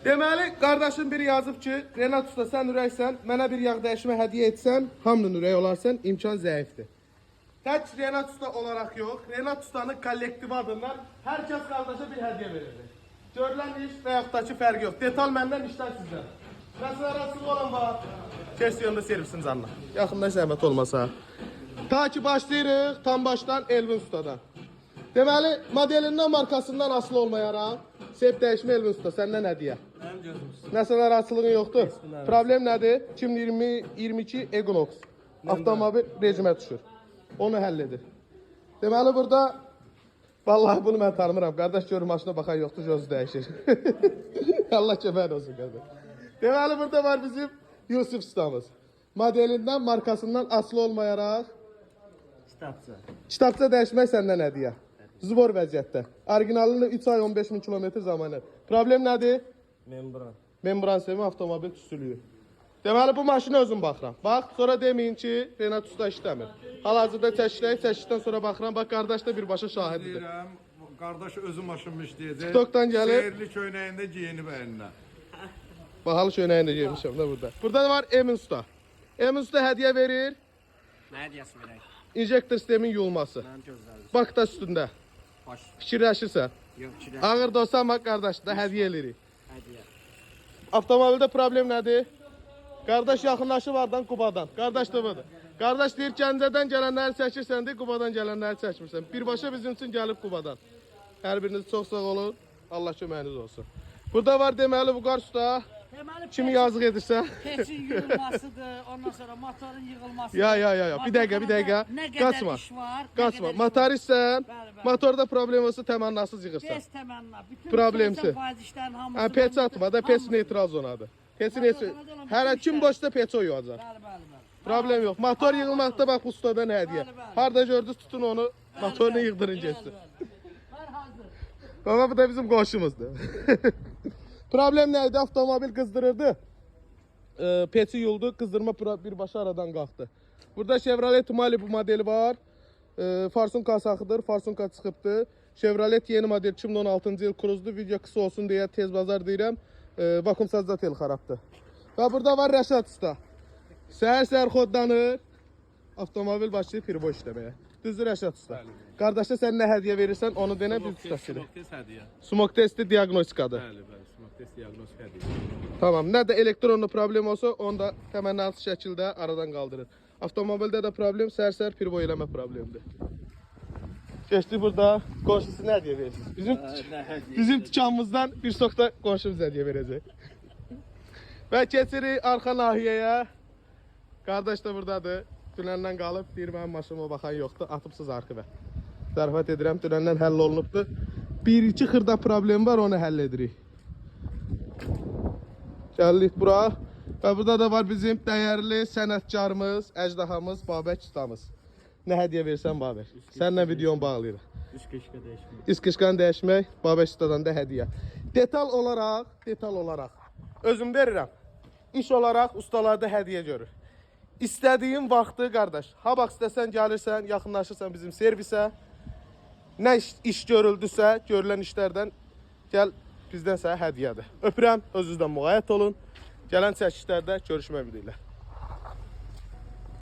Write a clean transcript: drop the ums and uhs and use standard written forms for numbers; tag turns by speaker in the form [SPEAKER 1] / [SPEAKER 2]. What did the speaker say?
[SPEAKER 1] Deməli, qardaşım biri yazıb ki, Renat usta sən ürəksən, mənə bir yağ dəyişmə hədiyyə etsən, hamının ürəyi olarsan, imkan zəifdir. Tək Renat usta olaraq yox, Renat ustanın kollektivi adından hər kəs qardaşa bir hədiyyə verir. Görülən iş və yaxud da ki, fərqi yox. Detal məndən, işlər sizdən. Məsələ arasında olan var. Kes yöndə servisin canına. Yaxında zəhmət olmasa. Ta ki başlayırıq, tam başdan Elvin ustadan. Deməli, modelindən, markasından asılı olmayaraq, sep dəyişmə Elvin usta, səndən hədiyyə.
[SPEAKER 2] Mənim gözüm.
[SPEAKER 1] Nəsələr asılığın yoxdur. Problem nədir? 2022 Equinox. Avtomobil rejimə düşür. Onu həll edir. Deməli, burada, vallahi bunu mən tanımıram. Qardaş görür, maşına baxan yoxdur, gözü dəyişir. Allah kömək olsun, qardaş. Deməli, burada var bizim Yusuf ustamız. Modelindən, markasından asılı olmayaraq, kitabça dəyişmək səndən hədiyyə. Zbor vəziyyətdə. Orijinalını 3 ay 15 min kilometr zamanı. Problem nədir?
[SPEAKER 2] Membran.
[SPEAKER 1] Membran sevimi avtomobil tüstülüyü. Deməli bu maşına özüm baxıram. Bax, sonra deməyin ki, Renat usta işləmir. Hal-hazırda çəkişləyib, çəkişdən sonra baxıram. Bax, qardaş da birbaşa şahididir.
[SPEAKER 3] Deyirəm, qardaş özü maşınımı işləyəcək.
[SPEAKER 1] TikTok'dan gəlib.
[SPEAKER 3] Seyirli köynəyində giyinib əlinə.
[SPEAKER 1] Bahalı köynəyində giymişəm da burada. Burada da var Emin usta. Emin usta hədiyyə verir.
[SPEAKER 2] Nə hədiyəsi verək?
[SPEAKER 1] İnjektor sistemin yuyulması.
[SPEAKER 2] Mənim gözlərim.
[SPEAKER 1] Bax da üstündə.
[SPEAKER 2] Baş.
[SPEAKER 1] Fikirləşirsən.
[SPEAKER 2] Yox, çirək.
[SPEAKER 1] Ağır da olsan bax qardaş da hədiyyə eləyirik.
[SPEAKER 2] Hədiyyə.
[SPEAKER 1] Avtomobildə problem nədir? Qardaş yaxınlaşıb vardan Qubadan. Qardaş da budur. Qardaş deyir Gəncədən gələnləri çəkirsən deyir, Qubadan gələnləri çəkmirsən. Birbaşa bizim üçün gəlib Qubadan. Hər biriniz çox sağ olun. Allah köməyiniz olsun. Burada var deməli bu qar usta. Kimi yazıq edirsə.
[SPEAKER 4] Keçin yığılmasıdır, ondan sonra motorun yığılmasıdır.
[SPEAKER 1] Ya. Bir dəqiqə.
[SPEAKER 4] Nə qədər
[SPEAKER 1] Qaçma.
[SPEAKER 4] iş var.
[SPEAKER 1] Qaçma. Motoristsən.
[SPEAKER 4] Bəli.
[SPEAKER 1] Motorda problem olsa təmənnasız yığırsan.
[SPEAKER 4] Pes təmənna. Bütün
[SPEAKER 1] Problemsiz.
[SPEAKER 4] faiz işlərin hamısı.
[SPEAKER 1] Hə, pech atma da, pech neytral zonadır. Peçi neytral. Hər kim boşda pech o yuyacaq.
[SPEAKER 4] Bəli.
[SPEAKER 1] Problem yox. Motor yığılmaqda bax bu ustadan hədiyyə. Harda gördünüz tutun onu, motorunu yığdırın getsin.
[SPEAKER 4] Hər hazır.
[SPEAKER 1] Baba bu da bizim qonşumuzdur. Problem nə idi? Avtomobil qızdırırdı. Peçi yuldu, qızdırma birbaşa aradan qalxdı. Burada Chevrolet Malibu modeli var. Farsunka saxıdır, Farsunka çıxıbdı. Chevrolet yeni model 2016-cı il kruzdu. Video qısa olsun deyə tez bazar deyirəm. Vakum sazda tel xarabdır. Və burada var Rəşad usta. Səhər xodlanır. Avtomobil başlayır pirbo işləməyə. Düzdür Rəşad usta. Qardaşa sən nə hədiyyə verirsən onu denə biz tutasırıq.
[SPEAKER 3] Smoke test hədiyyə.
[SPEAKER 1] Smoke testi diaqnostikadır.
[SPEAKER 3] Bəli, smoke test diaqnostik hədiyyə.
[SPEAKER 1] Tamam. Nə də elektronlu problem olsa onu da təmənnasız şəkildə aradan qaldırır. Avtomobildə də problem səhər pirbo eləmə problemidir. Keçdik burada qonşusu nə hədiyyə verirsiniz? Bizim dükanımızdan bir soqda qonşumuz hədiyyə verəcək. Və keçirik arxa nahiyəyə. Qardaş da buradadır. Dünəndən qalıb, deyir mənim maşınıma baxan yoxdur, atıbsız arxivə. Zarafat edirəm, dünəndən həll olunubdur. Bir-iki xırda problem var, onu həll edirik. Gəlirik bura. Və burada da var bizim dəyərli sənətkarımız, əcdahamız, Babək ustamız. Nə hədiyyə versən Babək? Səninlə videonu bağlayırıq.
[SPEAKER 2] Üskəşkə dəyişmək.
[SPEAKER 1] İskişkan dəyişmək, Babək ustadan da hədiyyə. Detal olaraq özüm verirəm. İş olaraq ustalarda hədiyyə görür. İstədiyin vaxtı qardaş, ha bax istəsən gəlirsən, yaxınlaşırsan bizim servisə. Nə iş görüldüsə, görülən işlərdən gəl bizdən sənə hədiyyədir. Öpürəm, özünüzdən müğayət olun. Gələn çəkişlərdə görüşmək ümidilə.